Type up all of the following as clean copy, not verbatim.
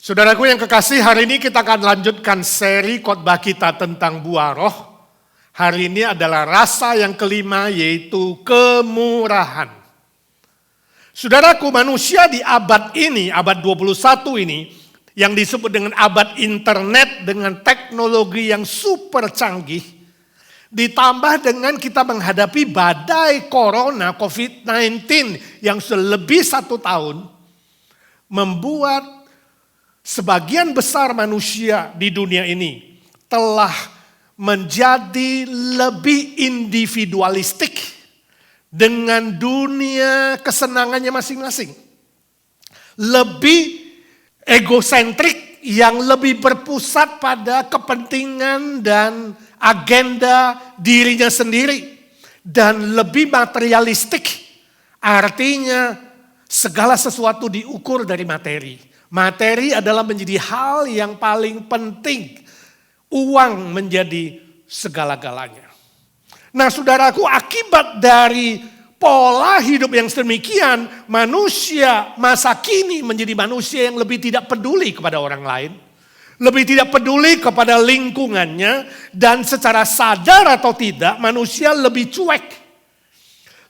Saudaraku yang kekasih, hari ini kita akan lanjutkan seri khotbah kita tentang buah roh. Hari ini adalah rasa yang kelima, yaitu kemurahan. Saudaraku, manusia di abad ini, abad 21 ini, yang disebut dengan abad internet dengan teknologi yang super canggih, ditambah dengan kita menghadapi badai corona COVID-19 yang lebih 1 tahun, membuat sebagian besar manusia di dunia ini telah menjadi lebih individualistik dengan dunia kesenangannya masing-masing. Lebih egosentrik yang lebih berpusat pada kepentingan dan agenda dirinya sendiri. Dan lebih materialistik, artinya segala sesuatu diukur dari materi. Materi adalah menjadi hal yang paling penting. Uang menjadi segala-galanya. Nah, saudaraku, akibat dari pola hidup yang sedemikian, manusia masa kini menjadi manusia yang lebih tidak peduli kepada orang lain. Lebih tidak peduli kepada lingkungannya. Dan secara sadar atau tidak, manusia lebih cuek.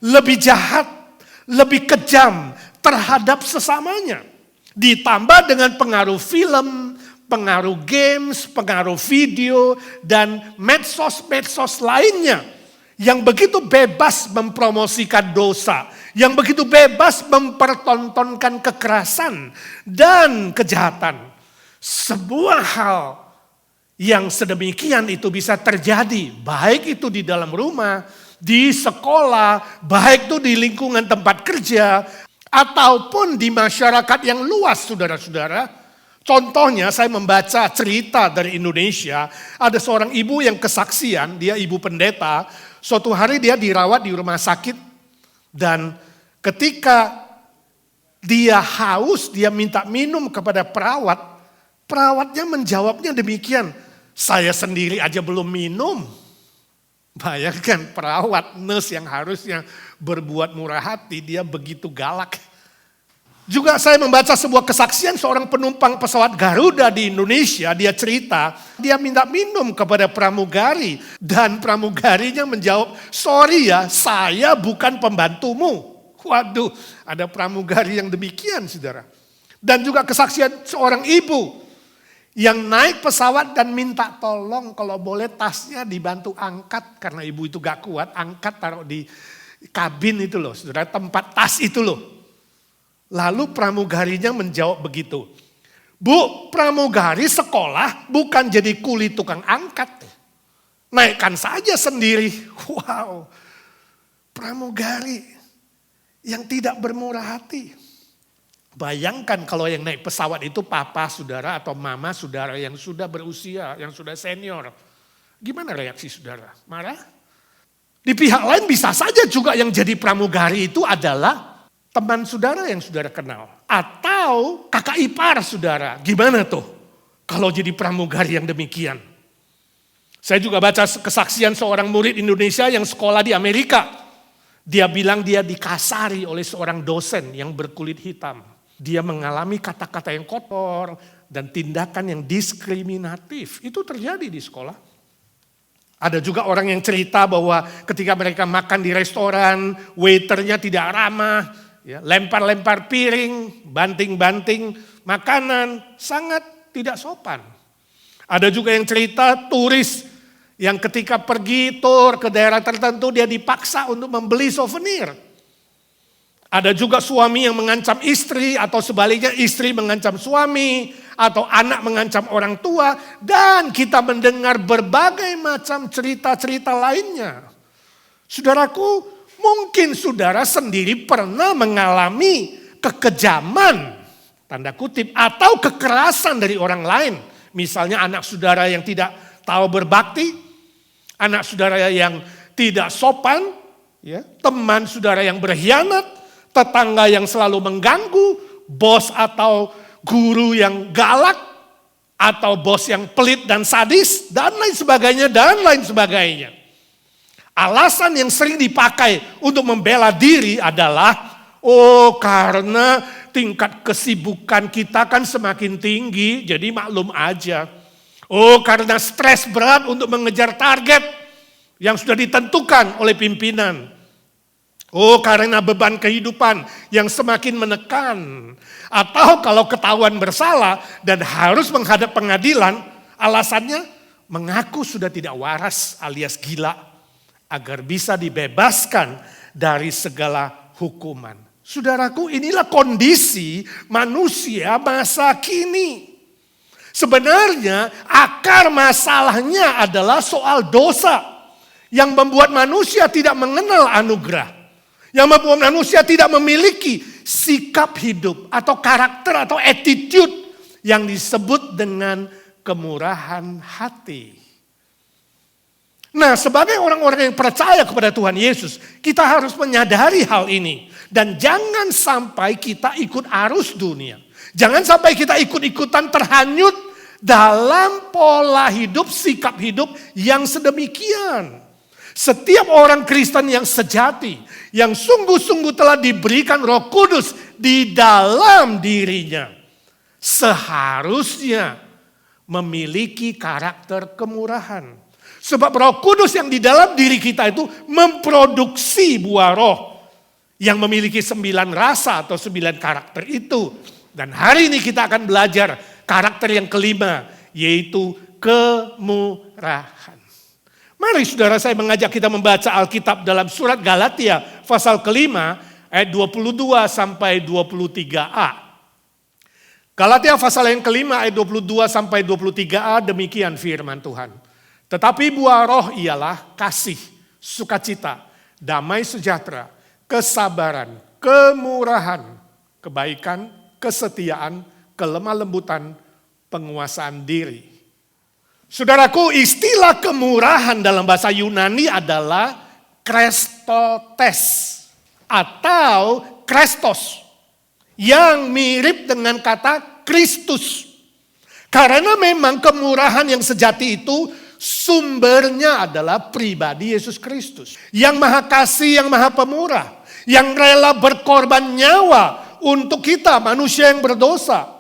Lebih jahat. Lebih kejam terhadap sesamanya. Ditambah dengan pengaruh film, pengaruh games, pengaruh video, dan medsos-medsos lainnya. Yang begitu bebas mempromosikan dosa. Yang begitu bebas mempertontonkan kekerasan dan kejahatan. Sebuah hal yang sedemikian itu bisa terjadi. Baik itu di dalam rumah, di sekolah, baik itu di lingkungan tempat kerja, ataupun di masyarakat yang luas, saudara-saudara. Contohnya saya membaca cerita dari Indonesia. Ada seorang ibu yang kesaksian, dia ibu pendeta. Suatu hari dia dirawat di rumah sakit. Dan ketika dia haus, dia minta minum kepada perawat. Perawatnya menjawabnya demikian, saya sendiri aja belum minum. Bayangkan perawat, nurse yang harusnya berbuat murah hati, dia begitu galak. Juga saya membaca sebuah kesaksian seorang penumpang pesawat Garuda di Indonesia. Dia cerita, dia minta minum kepada pramugari. Dan pramugarinya menjawab, sorry ya, saya bukan pembantumu. Waduh, ada pramugari yang demikian, saudara. Dan juga kesaksian seorang ibu yang naik pesawat dan minta tolong kalau boleh tasnya dibantu angkat. Karena ibu itu gak kuat, angkat taruh di kabin itu loh, saudara, tempat tas itu loh. Lalu pramugarinya menjawab begitu. Bu, pramugari sekolah bukan jadi kuli tukang angkat. Naikkan saja sendiri. Wow, pramugari yang tidak bermurah hati. Bayangkan kalau yang naik pesawat itu papa saudara atau mama saudara yang sudah berusia, yang sudah senior. Gimana reaksi saudara? Marah? Di pihak lain bisa saja juga yang jadi pramugari itu adalah teman saudara yang saudara kenal. Atau kakak ipar saudara. Gimana tuh kalau jadi pramugari yang demikian? Saya juga baca kesaksian seorang murid Indonesia yang sekolah di Amerika. Dia bilang dia dikasari oleh seorang dosen yang berkulit hitam. Dia mengalami kata-kata yang kotor dan tindakan yang diskriminatif. Itu terjadi di sekolah. Ada juga orang yang cerita bahwa ketika mereka makan di restoran, waiternya tidak ramah, ya, lempar-lempar piring, banting-banting makanan, sangat tidak sopan. Ada juga yang cerita turis yang ketika pergi tur ke daerah tertentu dia dipaksa untuk membeli souvenir. Ada juga suami yang mengancam istri atau sebaliknya istri mengancam suami atau anak mengancam orang tua. Dan kita mendengar berbagai macam cerita-cerita lainnya. Saudaraku, mungkin saudara sendiri pernah mengalami kekejaman, tanda kutip, atau kekerasan dari orang lain. Misalnya anak saudara yang tidak tahu berbakti, anak saudara yang tidak sopan, ya, teman saudara yang berkhianat, tetangga yang selalu mengganggu, bos atau guru yang galak, atau bos yang pelit dan sadis, dan lain sebagainya, dan lain sebagainya. Alasan yang sering dipakai untuk membela diri adalah, oh karena tingkat kesibukan kita kan semakin tinggi, jadi maklum aja. Oh, karena stres berat untuk mengejar target yang sudah ditentukan oleh pimpinan. Oh, karena beban kehidupan yang semakin menekan. Atau kalau ketahuan bersalah dan harus menghadap pengadilan, alasannya mengaku sudah tidak waras alias gila agar bisa dibebaskan dari segala hukuman. Saudaraku, inilah kondisi manusia masa kini. Sebenarnya akar masalahnya adalah soal dosa yang membuat manusia tidak mengenal anugerah. Yang membuat manusia tidak memiliki sikap hidup atau karakter atau attitude yang disebut dengan kemurahan hati. Nah, sebagai orang-orang yang percaya kepada Tuhan Yesus, kita harus menyadari hal ini. Dan jangan sampai kita ikut arus dunia. Jangan sampai kita ikut-ikutan terhanyut dalam pola hidup, sikap hidup yang sedemikian. Setiap orang Kristen yang sejati, yang sungguh-sungguh telah diberikan Roh Kudus di dalam dirinya, seharusnya memiliki karakter kemurahan. Sebab Roh Kudus yang di dalam diri kita itu memproduksi buah roh yang memiliki 9 rasa atau 9 karakter itu. Dan hari ini kita akan belajar karakter yang kelima, yaitu kemurahan. Mari saudara, saya mengajak kita membaca Alkitab dalam surat Galatia pasal kelima ayat 22 sampai 23a. Galatia pasal yang kelima ayat 22 sampai 23a, demikian firman Tuhan. Tetapi buah roh ialah kasih, sukacita, damai sejahtera, kesabaran, kemurahan, kebaikan, kesetiaan, kelemah lembutan, penguasaan diri. Saudaraku, istilah kemurahan dalam bahasa Yunani adalah Krestotes atau Kristos yang mirip dengan kata Kristus. Karena memang kemurahan yang sejati itu sumbernya adalah pribadi Yesus Kristus. Yang maha kasih, yang maha pemurah, yang rela berkorban nyawa untuk kita manusia yang berdosa.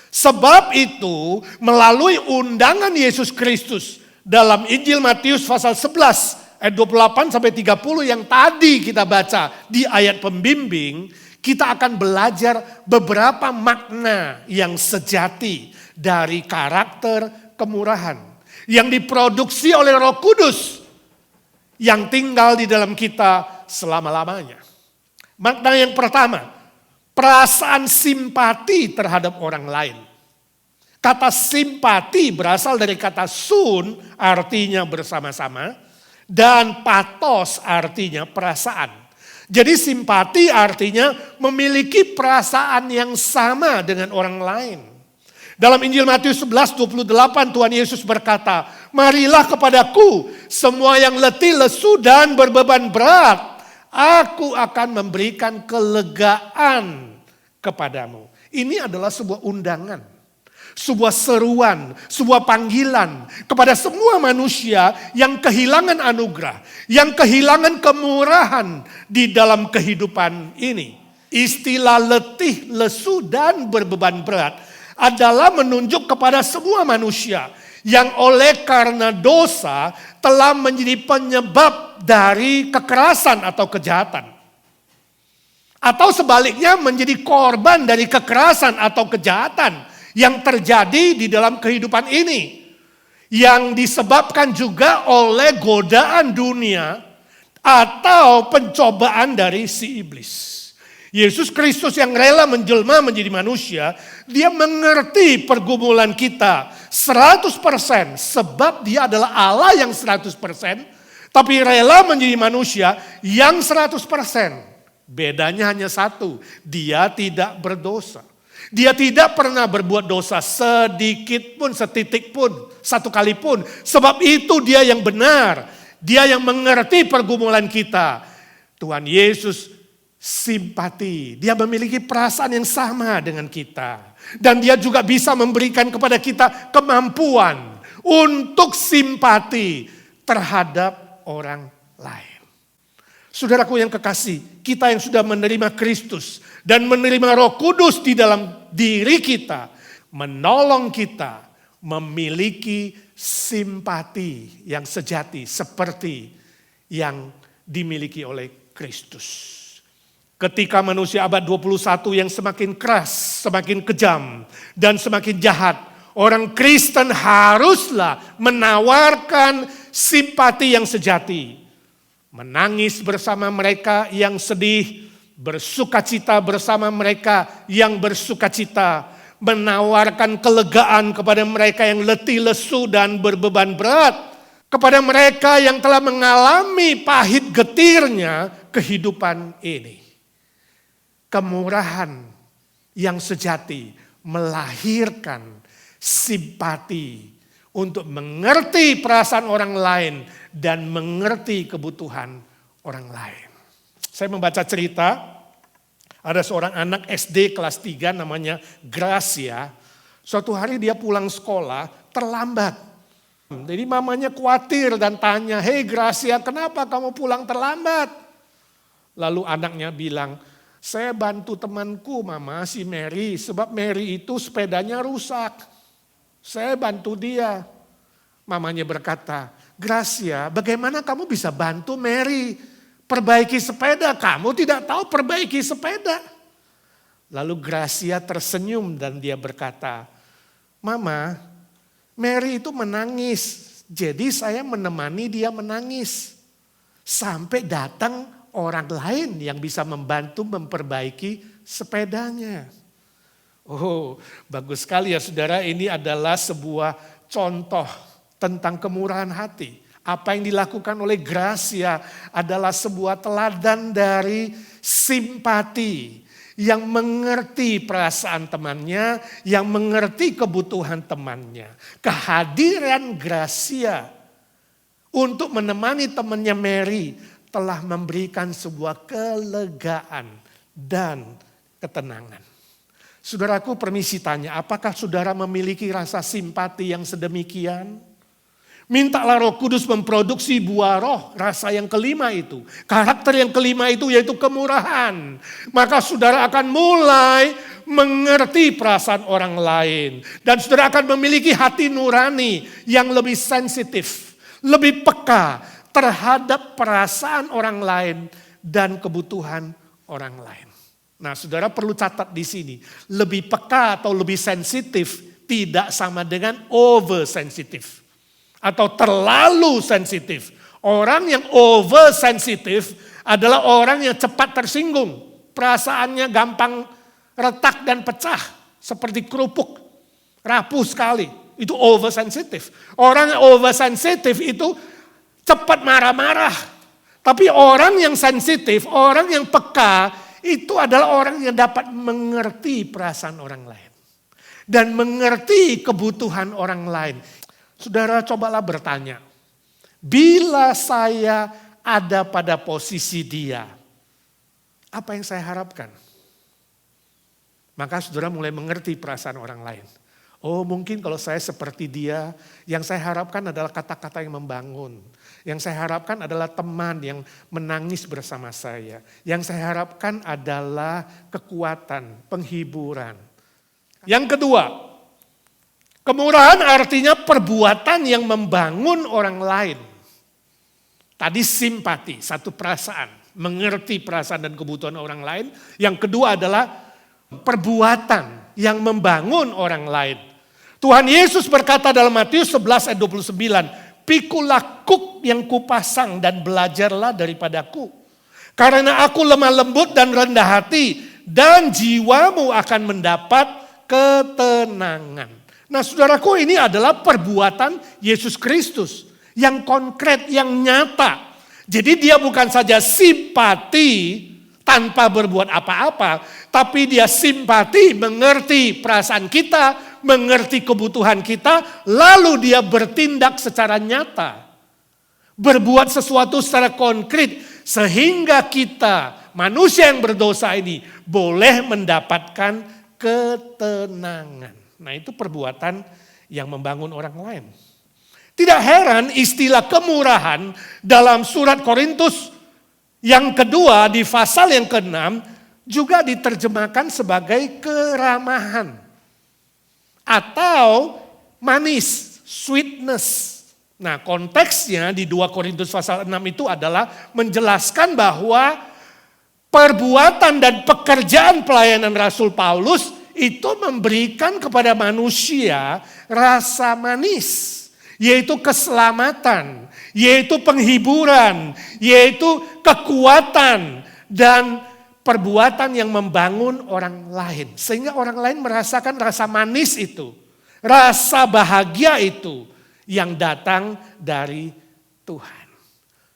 Sebab itu melalui undangan Yesus Kristus dalam Injil Matius pasal 11 ayat 28 sampai 30 yang tadi kita baca di ayat pembimbing, kita akan belajar beberapa makna yang sejati dari karakter kemurahan yang diproduksi oleh Roh Kudus yang tinggal di dalam kita selama-lamanya. Makna yang pertama, perasaan simpati terhadap orang lain. Kata simpati berasal dari kata sun, artinya bersama-sama, dan pathos artinya perasaan. Jadi simpati artinya memiliki perasaan yang sama dengan orang lain. Dalam Injil Matius 11:28 Tuhan Yesus berkata, "Marilah kepadaku semua yang letih, lesu dan berbeban berat. Aku akan memberikan kelegaan kepadamu." Ini adalah sebuah undangan, sebuah seruan, sebuah panggilan kepada semua manusia yang kehilangan anugerah, yang kehilangan kemurahan di dalam kehidupan ini. Istilah letih, lesu dan berbeban berat adalah menunjuk kepada semua manusia yang oleh karena dosa telah menjadi penyebab dari kekerasan atau kejahatan. Atau sebaliknya menjadi korban dari kekerasan atau kejahatan yang terjadi di dalam kehidupan ini. Yang disebabkan juga oleh godaan dunia atau pencobaan dari si iblis. Yesus Kristus yang rela menjelma menjadi manusia, dia mengerti pergumulan kita 100% sebab dia adalah Allah yang 100%, tapi rela menjadi manusia yang 100%. Bedanya hanya satu, dia tidak berdosa. Dia tidak pernah berbuat dosa sedikit pun, setitik pun, satu kali pun. Sebab itu dia yang benar, dia yang mengerti pergumulan kita. Tuhan Yesus simpati, dia memiliki perasaan yang sama dengan kita. Dan dia juga bisa memberikan kepada kita kemampuan untuk simpati terhadap orang lain. Saudaraku yang kekasih, kita yang sudah menerima Kristus dan menerima Roh Kudus di dalam diri kita, menolong kita memiliki simpati yang sejati seperti yang dimiliki oleh Kristus. Ketika manusia abad 21 yang semakin keras, semakin kejam, dan semakin jahat, orang Kristen haruslah menawarkan simpati yang sejati. Menangis bersama mereka yang sedih, bersukacita bersama mereka yang bersukacita, menawarkan kelegaan kepada mereka yang letih lesu dan berbeban berat, kepada mereka yang telah mengalami pahit getirnya kehidupan ini. Kemurahan yang sejati melahirkan simpati untuk mengerti perasaan orang lain dan mengerti kebutuhan orang lain. Saya membaca cerita, ada seorang anak SD kelas 3 namanya Gracia. Suatu hari dia pulang sekolah terlambat. Jadi mamanya khawatir dan tanya, "Hei Gracia, kenapa kamu pulang terlambat?" Lalu anaknya bilang, "Saya bantu temanku mama, si Mary, sebab Mary itu sepedanya rusak. Saya bantu dia." Mamanya berkata, "Gracia, bagaimana kamu bisa bantu Mary perbaiki sepeda? Kamu tidak tahu perbaiki sepeda." Lalu Gracia tersenyum dan dia berkata, "Mama, Mary itu menangis, jadi saya menemani dia menangis. Sampai datang orang lain yang bisa membantu memperbaiki sepedanya." Oh, bagus sekali ya saudara, ini adalah sebuah contoh tentang kemurahan hati. Apa yang dilakukan oleh Gracia adalah sebuah teladan dari simpati yang mengerti perasaan temannya, yang mengerti kebutuhan temannya. Kehadiran Gracia untuk menemani temannya Mary telah memberikan sebuah kelegaan dan ketenangan. Saudaraku, permisi tanya, apakah saudara memiliki rasa simpati yang sedemikian? Mintalah Roh Kudus memproduksi buah roh, rasa yang kelima itu. Karakter yang kelima itu yaitu kemurahan. Maka saudara akan mulai mengerti perasaan orang lain. Dan saudara akan memiliki hati nurani yang lebih sensitif, lebih peka terhadap perasaan orang lain dan kebutuhan orang lain. Nah, saudara perlu catat di sini, lebih peka atau lebih sensitif tidak sama dengan oversensitif atau terlalu sensitif. Orang yang oversensitif adalah orang yang cepat tersinggung, perasaannya gampang retak dan pecah seperti kerupuk, rapuh sekali. Itu oversensitif. Orang yang oversensitif itu cepat marah-marah. Tapi orang yang sensitif, orang yang peka, itu adalah orang yang dapat mengerti perasaan orang lain. Dan mengerti kebutuhan orang lain. Saudara cobalah bertanya, bila saya ada pada posisi dia, apa yang saya harapkan? Maka saudara mulai mengerti perasaan orang lain. Oh, mungkin kalau saya seperti dia, yang saya harapkan adalah kata-kata yang membangun. Yang saya harapkan adalah teman yang menangis bersama saya. Yang saya harapkan adalah kekuatan, penghiburan. Yang kedua, kemurahan artinya perbuatan yang membangun orang lain. Tadi simpati, satu perasaan, mengerti perasaan dan kebutuhan orang lain. Yang kedua adalah perbuatan yang membangun orang lain. Tuhan Yesus berkata dalam Matius 11 ayat 29, "Pikulah kuk yang kupasang dan belajarlah daripadaku. Karena aku lemah lembut dan rendah hati, dan jiwamu akan mendapat ketenangan." Nah saudaraku, ini adalah perbuatan Yesus Kristus yang konkret, yang nyata. Jadi dia bukan saja simpati tanpa berbuat apa-apa, tapi dia simpati, mengerti perasaan kita, mengerti kebutuhan kita, lalu dia bertindak secara nyata. Berbuat sesuatu secara konkret, sehingga kita, manusia yang berdosa ini, boleh mendapatkan ketenangan. Nah itu perbuatan yang membangun orang lain. Tidak heran istilah kemurahan dalam surat Korintus yang kedua di pasal yang ke-6 juga diterjemahkan sebagai keramahan atau manis, sweetness. Nah, konteksnya di 2 Korintus pasal 6 itu adalah menjelaskan bahwa perbuatan dan pekerjaan pelayanan Rasul Paulus itu memberikan kepada manusia rasa manis, yaitu keselamatan, yaitu penghiburan, yaitu kekuatan dan perbuatan yang membangun orang lain. Sehingga orang lain merasakan rasa manis itu, rasa bahagia itu yang datang dari Tuhan.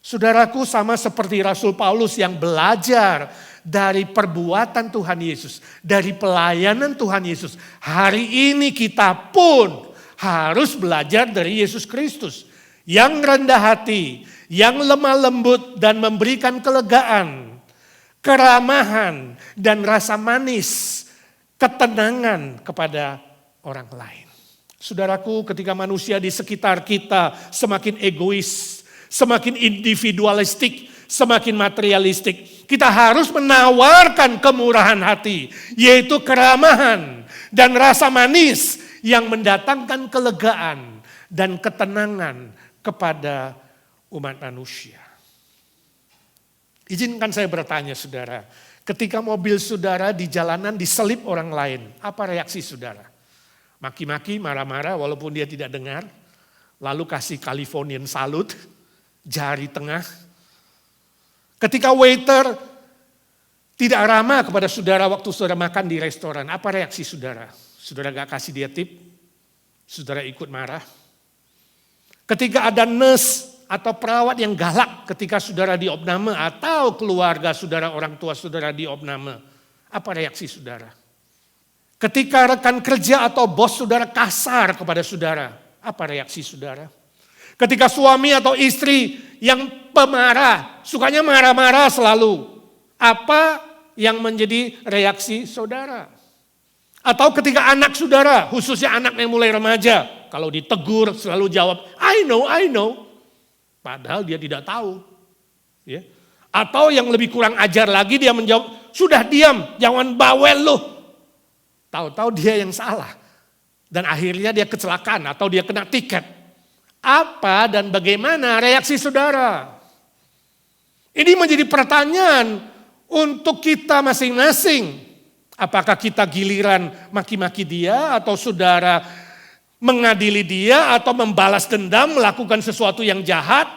Saudaraku, sama seperti Rasul Paulus yang belajar dari perbuatan Tuhan Yesus, dari pelayanan Tuhan Yesus. Hari ini kita pun harus belajar dari Yesus Kristus. Yang rendah hati, yang lemah lembut dan memberikan kelegaan, keramahan dan rasa manis, ketenangan kepada orang lain. Saudaraku, ketika manusia di sekitar kita semakin egois, semakin individualistik, semakin materialistik, kita harus menawarkan kemurahan hati, yaitu keramahan dan rasa manis yang mendatangkan kelegaan dan ketenangan kepada umat manusia. Izinkan saya bertanya saudara, ketika mobil saudara di jalanan diselip orang lain, apa reaksi saudara? Maki-maki, marah-marah walaupun dia tidak dengar, lalu kasih Californian salute, jari tengah. Ketika waiter tidak ramah kepada saudara waktu saudara makan di restoran, apa reaksi saudara? Saudara gak kasih dia tip? Saudara ikut marah? Ketika ada nurse atau perawat yang galak ketika saudara diopname atau keluarga saudara, orang tua saudara diopname, apa reaksi saudara? Ketika rekan kerja atau bos saudara kasar kepada saudara, apa reaksi saudara? Ketika suami atau istri yang pemarah, sukanya marah-marah selalu, apa yang menjadi reaksi saudara? Atau ketika anak saudara, khususnya anak yang mulai remaja, kalau ditegur selalu jawab, I know. Padahal dia tidak tahu. Ya. Atau yang lebih kurang ajar lagi dia menjawab, sudah diam, jangan bawel lu. Tahu-tahu dia yang salah. Dan akhirnya dia kecelakaan atau dia kena tiket. Apa dan bagaimana reaksi saudara? Ini menjadi pertanyaan untuk kita masing-masing. Apakah kita giliran maki-maki dia atau saudara mengadili dia atau membalas dendam, melakukan sesuatu yang jahat?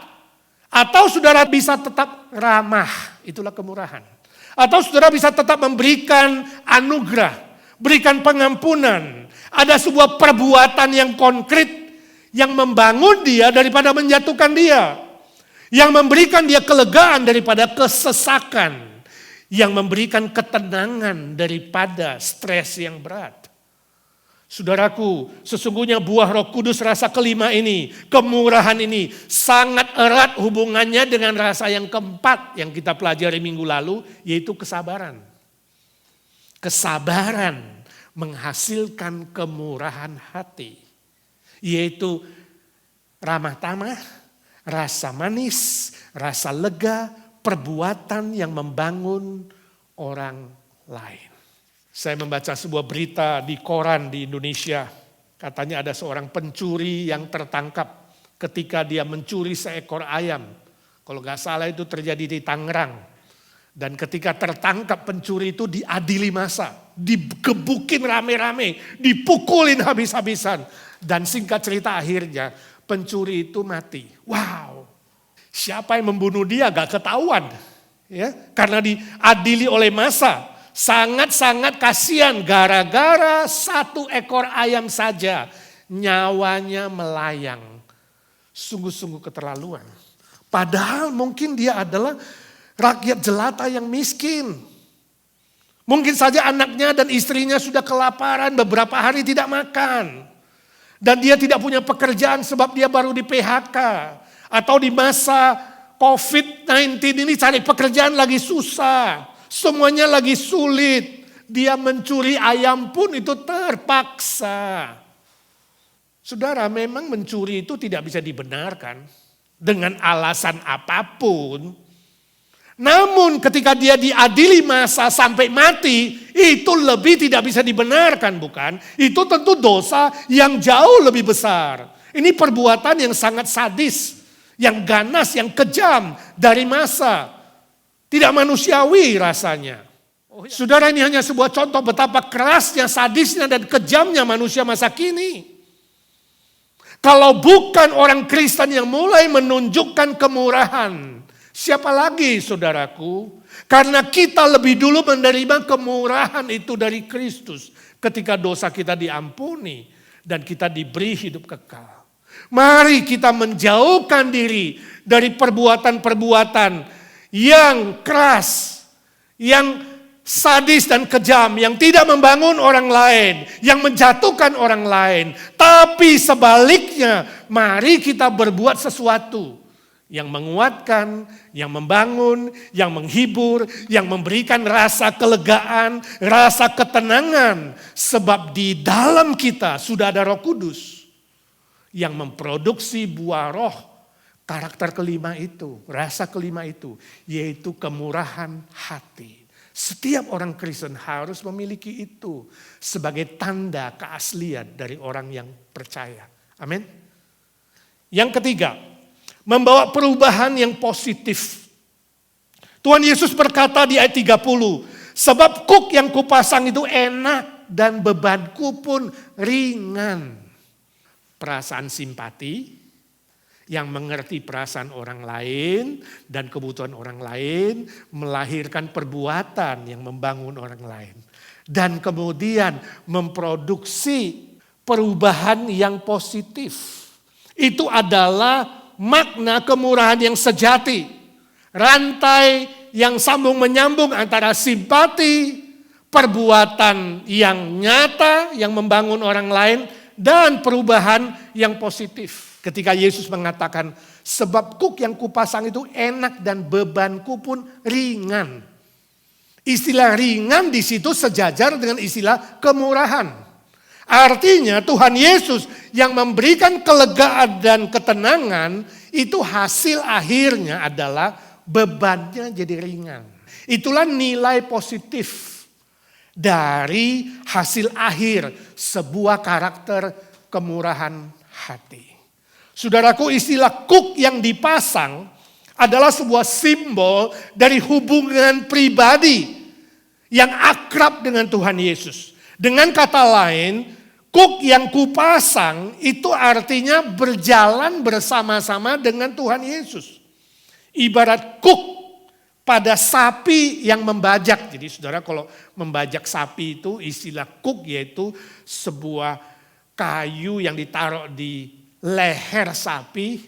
Atau saudara bisa tetap ramah, itulah kemurahan. Atau saudara bisa tetap memberikan anugerah, berikan pengampunan. Ada sebuah perbuatan yang konkret yang membangun dia daripada menjatuhkan dia. Yang memberikan dia kelegaan daripada kesesakan. Yang memberikan ketenangan daripada stres yang berat. Saudaraku, sesungguhnya buah Roh Kudus rasa kelima ini, kemurahan ini sangat erat hubungannya dengan rasa yang keempat yang kita pelajari minggu lalu, yaitu kesabaran. Kesabaran menghasilkan kemurahan hati, yaitu ramah tamah, rasa manis, rasa lega, perbuatan yang membangun orang lain. Saya membaca sebuah berita di koran di Indonesia. Katanya ada seorang pencuri yang tertangkap ketika dia mencuri seekor ayam. Kalau gak salah itu terjadi di Tangerang. Dan ketika tertangkap pencuri itu diadili massa. Digebukin rame-rame, dipukulin habis-habisan. Dan singkat cerita akhirnya pencuri itu mati. Wow. Siapa yang membunuh dia gak ketahuan. Ya, karena diadili oleh massa. Sangat-sangat kasihan gara-gara satu ekor ayam saja. Nyawanya melayang. Sungguh-sungguh keterlaluan. Padahal mungkin dia adalah rakyat jelata yang miskin. Mungkin saja anaknya dan istrinya sudah kelaparan beberapa hari tidak makan. Dan dia tidak punya pekerjaan sebab dia baru di PHK. Atau di masa COVID-19 ini cari pekerjaan lagi susah. Semuanya lagi sulit. Dia mencuri ayam pun itu terpaksa. Saudara, memang mencuri itu tidak bisa dibenarkan. Dengan alasan apapun. Namun ketika dia diadili masa sampai mati, itu lebih tidak bisa dibenarkan, bukan? Itu tentu dosa yang jauh lebih besar. Ini perbuatan yang sangat sadis, yang ganas, yang kejam dari masa. Tidak manusiawi rasanya. Saudara, ini hanya sebuah contoh betapa kerasnya, sadisnya, dan kejamnya manusia masa kini. Kalau bukan orang Kristen yang mulai menunjukkan kemurahan, siapa lagi saudaraku? Karena kita lebih dulu menerima kemurahan itu dari Kristus ketika dosa kita diampuni dan kita diberi hidup kekal. Mari kita menjauhkan diri dari perbuatan-perbuatan yang keras, yang sadis dan kejam, yang tidak membangun orang lain, yang menjatuhkan orang lain. Tapi sebaliknya, mari kita berbuat sesuatu yang menguatkan, yang membangun, yang menghibur, yang memberikan rasa kelegaan, rasa ketenangan. Sebab di dalam kita sudah ada Roh Kudus yang memproduksi buah roh, karakter kelima itu, rasa kelima itu, yaitu kemurahan hati. Setiap orang Kristen harus memiliki itu sebagai tanda keaslian dari orang yang percaya. Amin. Yang ketiga, membawa perubahan yang positif. Tuhan Yesus berkata di ayat 30, sebab kuk yang kupasang itu enak dan bebanku pun ringan. Perasaan simpati, yang mengerti perasaan orang lain dan kebutuhan orang lain, melahirkan perbuatan yang membangun orang lain. Dan kemudian memproduksi perubahan yang positif. Itu adalah makna kemurahan yang sejati. Rantai yang sambung menyambung antara simpati, perbuatan yang nyata, yang membangun orang lain, dan perubahan yang positif. Ketika Yesus mengatakan, sebab kuk yang kupasang itu enak dan bebanku pun ringan. Istilah ringan di situ sejajar dengan istilah kemurahan. Artinya Tuhan Yesus yang memberikan kelegaan dan ketenangan, itu hasil akhirnya adalah bebannya jadi ringan. Itulah nilai positif dari hasil akhir sebuah karakter kemurahan hati. Saudaraku, istilah kuk yang dipasang adalah sebuah simbol dari hubungan pribadi yang akrab dengan Tuhan Yesus. Dengan kata lain, kuk yang kupasang itu artinya berjalan bersama-sama dengan Tuhan Yesus. Ibarat kuk pada sapi yang membajak. Jadi saudara, kalau membajak sapi itu istilah kuk, yaitu sebuah kayu yang ditaruh di leher sapi,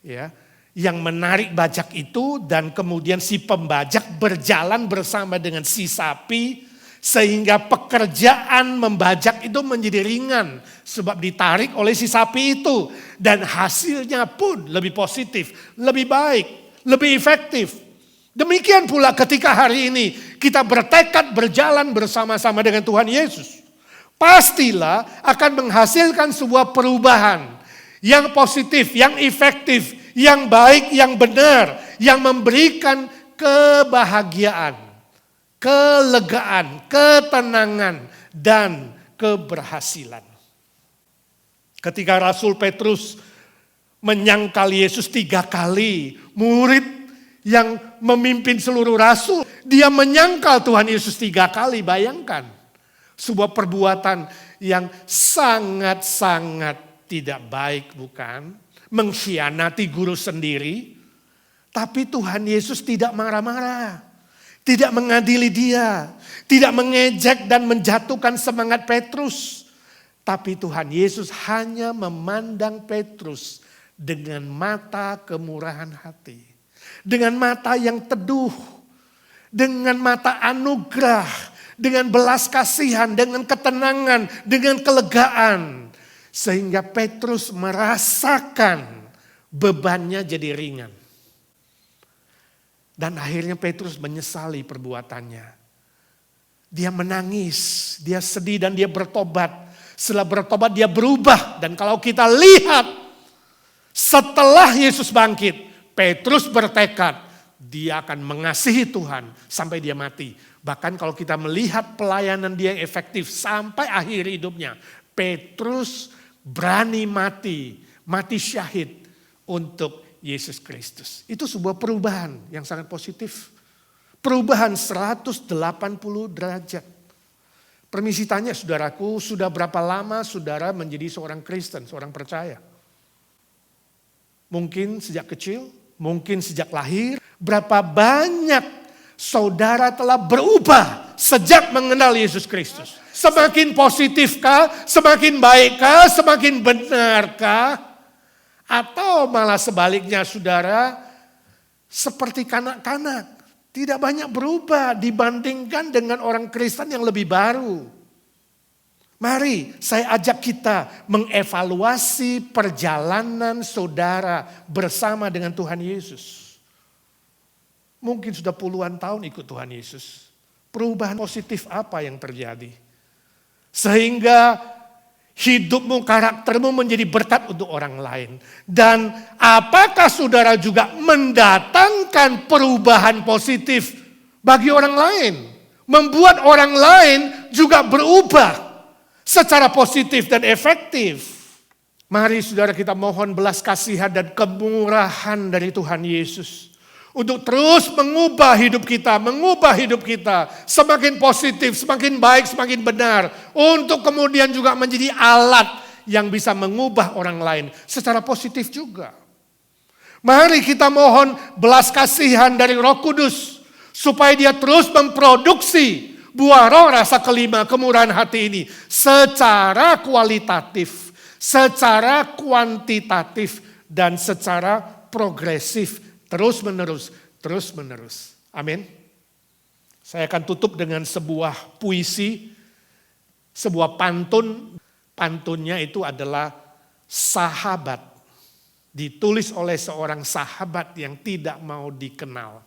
ya, yang menarik bajak itu, dan kemudian si pembajak berjalan bersama dengan si sapi sehingga pekerjaan membajak itu menjadi ringan sebab ditarik oleh si sapi itu, dan hasilnya pun lebih positif, lebih baik, lebih efektif. Demikian pula ketika hari ini kita bertekad berjalan bersama-sama dengan Tuhan Yesus, pastilah akan menghasilkan sebuah perubahan yang positif, yang efektif, yang baik, yang benar, yang memberikan kebahagiaan, kelegaan, ketenangan, dan keberhasilan. Ketika Rasul Petrus menyangkal Yesus 3 kali, murid yang memimpin seluruh rasul, dia menyangkal Tuhan Yesus 3 kali, bayangkan. Sebuah perbuatan yang sangat-sangat tidak baik, bukan? Mengkhianati guru sendiri. Tapi Tuhan Yesus tidak marah-marah. Tidak mengadili dia. Tidak mengejek dan menjatuhkan semangat Petrus. Tapi Tuhan Yesus hanya memandang Petrus dengan mata kemurahan hati. Dengan mata yang teduh. Dengan mata anugerah. Dengan belas kasihan, dengan ketenangan, dengan kelegaan. Sehingga Petrus merasakan bebannya jadi ringan. Dan akhirnya Petrus menyesali perbuatannya. Dia menangis, dia sedih dan dia bertobat. Setelah bertobat dia berubah. Dan kalau kita lihat setelah Yesus bangkit, Petrus bertekad, dia akan mengasihi Tuhan sampai dia mati. Bahkan kalau kita melihat pelayanan dia yang efektif sampai akhir hidupnya, Petrus berani mati syahid untuk Yesus Kristus. Itu sebuah perubahan yang sangat positif. Perubahan 180 derajat. Permisi tanya saudaraku, sudah berapa lama saudara menjadi seorang Kristen, seorang percaya? Mungkin sejak kecil, mungkin sejak lahir. Berapa banyak saudara telah berubah sejak mengenal Yesus Kristus? Semakin positifkah, semakin baikkah, semakin benarkah? Atau malah sebaliknya saudara seperti kanak-kanak, tidak banyak berubah dibandingkan dengan orang Kristen yang lebih baru. Mari saya ajak kita mengevaluasi perjalanan saudara bersama dengan Tuhan Yesus. Mungkin sudah puluhan tahun ikut Tuhan Yesus. Perubahan positif apa yang terjadi? Sehingga hidupmu, karaktermu menjadi berkat untuk orang lain. Dan apakah saudara juga mendatangkan perubahan positif bagi orang lain? Membuat orang lain juga berubah secara positif dan efektif. Mari saudara kita mohon belas kasihan dan kemurahan dari Tuhan Yesus. Untuk terus mengubah hidup kita semakin positif, semakin baik, semakin benar. Untuk kemudian juga menjadi alat yang bisa mengubah orang lain secara positif juga. Mari kita mohon belas kasihan dari Roh Kudus supaya dia terus memproduksi buah roh rasa kelima, kemurahan hati ini secara kualitatif, secara kuantitatif, dan secara progresif. Terus menerus. Amin. Saya akan tutup dengan sebuah puisi, sebuah pantun. Pantunnya itu adalah sahabat. Ditulis oleh seorang sahabat yang tidak mau dikenal.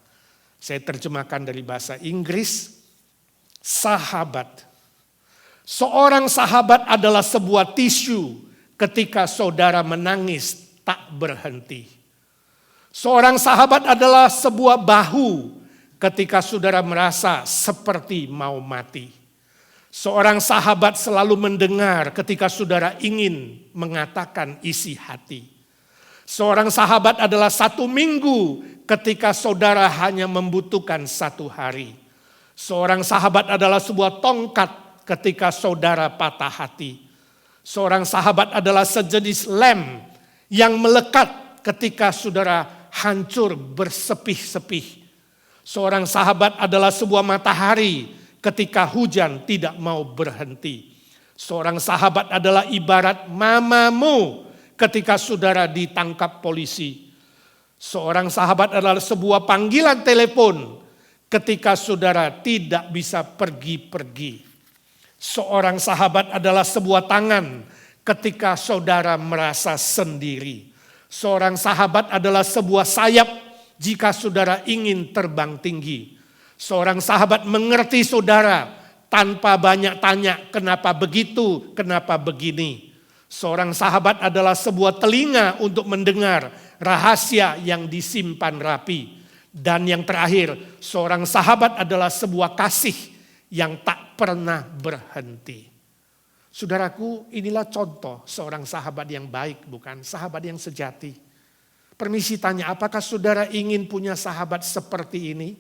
Saya terjemahkan dari bahasa Inggris. Sahabat. Seorang sahabat adalah sebuah tisu ketika saudara menangis tak berhenti. Seorang sahabat adalah sebuah bahu ketika saudara merasa seperti mau mati. Seorang sahabat selalu mendengar ketika saudara ingin mengatakan isi hati. Seorang sahabat adalah 1 minggu ketika saudara hanya membutuhkan 1 hari. Seorang sahabat adalah sebuah tongkat ketika saudara patah hati. Seorang sahabat adalah sejenis lem yang melekat ketika saudara hancur bersepih-sepih. Seorang sahabat adalah sebuah matahari ketika hujan tidak mau berhenti. Seorang sahabat adalah ibarat mamamu ketika saudara ditangkap polisi. Seorang sahabat adalah sebuah panggilan telepon ketika saudara tidak bisa pergi-pergi. Seorang sahabat adalah sebuah tangan ketika saudara merasa sendiri. Seorang sahabat adalah sebuah sayap jika saudara ingin terbang tinggi. Seorang sahabat mengerti saudara tanpa banyak tanya kenapa begitu, kenapa begini. Seorang sahabat adalah sebuah telinga untuk mendengar rahasia yang disimpan rapi. Dan yang terakhir, seorang sahabat adalah sebuah kasih yang tak pernah berhenti. Saudaraku, inilah contoh seorang sahabat yang baik, bukan? Sahabat yang sejati. Permisi tanya, apakah saudara ingin punya sahabat seperti ini?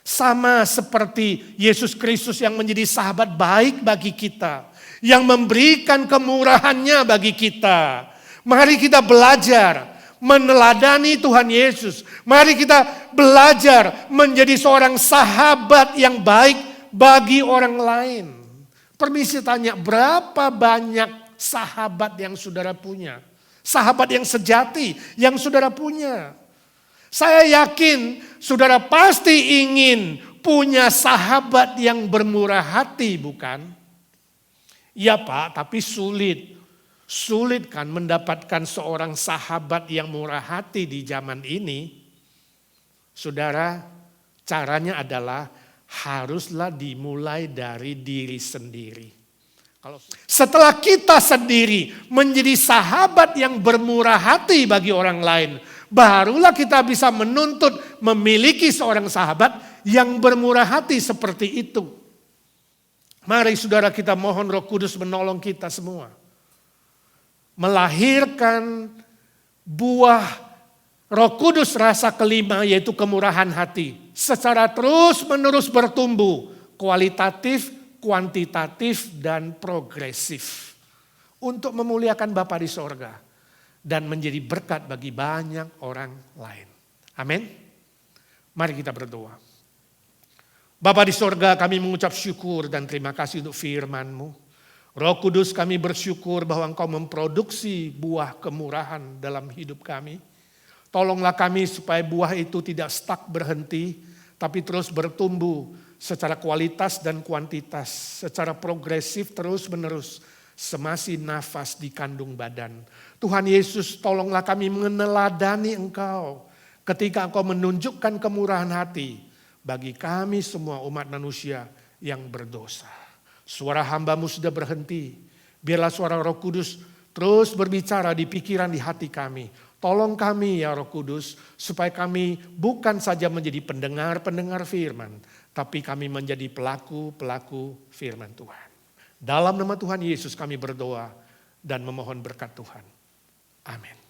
Sama seperti Yesus Kristus yang menjadi sahabat baik bagi kita. Yang memberikan kemurahannya bagi kita. Mari kita belajar meneladani Tuhan Yesus. Mari kita belajar menjadi seorang sahabat yang baik bagi orang lain. Permisi tanya, berapa banyak sahabat yang saudara punya? Sahabat yang sejati yang saudara punya. Saya yakin saudara pasti ingin punya sahabat yang bermurah hati, bukan? Ya Pak, tapi sulit. Sulit kan mendapatkan seorang sahabat yang murah hati di zaman ini. Saudara, caranya adalah haruslah dimulai dari diri sendiri. Setelah kita sendiri menjadi sahabat yang bermurah hati bagi orang lain, barulah kita bisa menuntut memiliki seorang sahabat yang bermurah hati seperti itu. Mari saudara kita mohon Roh Kudus menolong kita semua. Melahirkan buah Roh Kudus rasa kelima yaitu kemurahan hati. Secara terus menerus bertumbuh. Kualitatif, kuantitatif, dan progresif. Untuk memuliakan Bapa di sorga. Dan menjadi berkat bagi banyak orang lain. Amin. Mari kita berdoa. Bapa di sorga, kami mengucap syukur dan terima kasih untuk firman-Mu. Roh Kudus, kami bersyukur bahwa Engkau memproduksi buah kemurahan dalam hidup kami. Tolonglah kami supaya buah itu tidak stuck berhenti, tapi terus bertumbuh secara kualitas dan kuantitas, secara progresif terus menerus, semasi nafas di kandung badan. Tuhan Yesus, tolonglah kami meneladani Engkau ketika Engkau menunjukkan kemurahan hati bagi kami semua umat manusia yang berdosa. Suara hamba-Mu sudah berhenti. Biarlah suara Roh Kudus terus berbicara di pikiran, di hati kami. Tolong kami ya Roh Kudus, supaya kami bukan saja menjadi pendengar-pendengar firman, tapi kami menjadi pelaku-pelaku firman Tuhan. Dalam nama Tuhan Yesus kami berdoa dan memohon berkat Tuhan. Amin.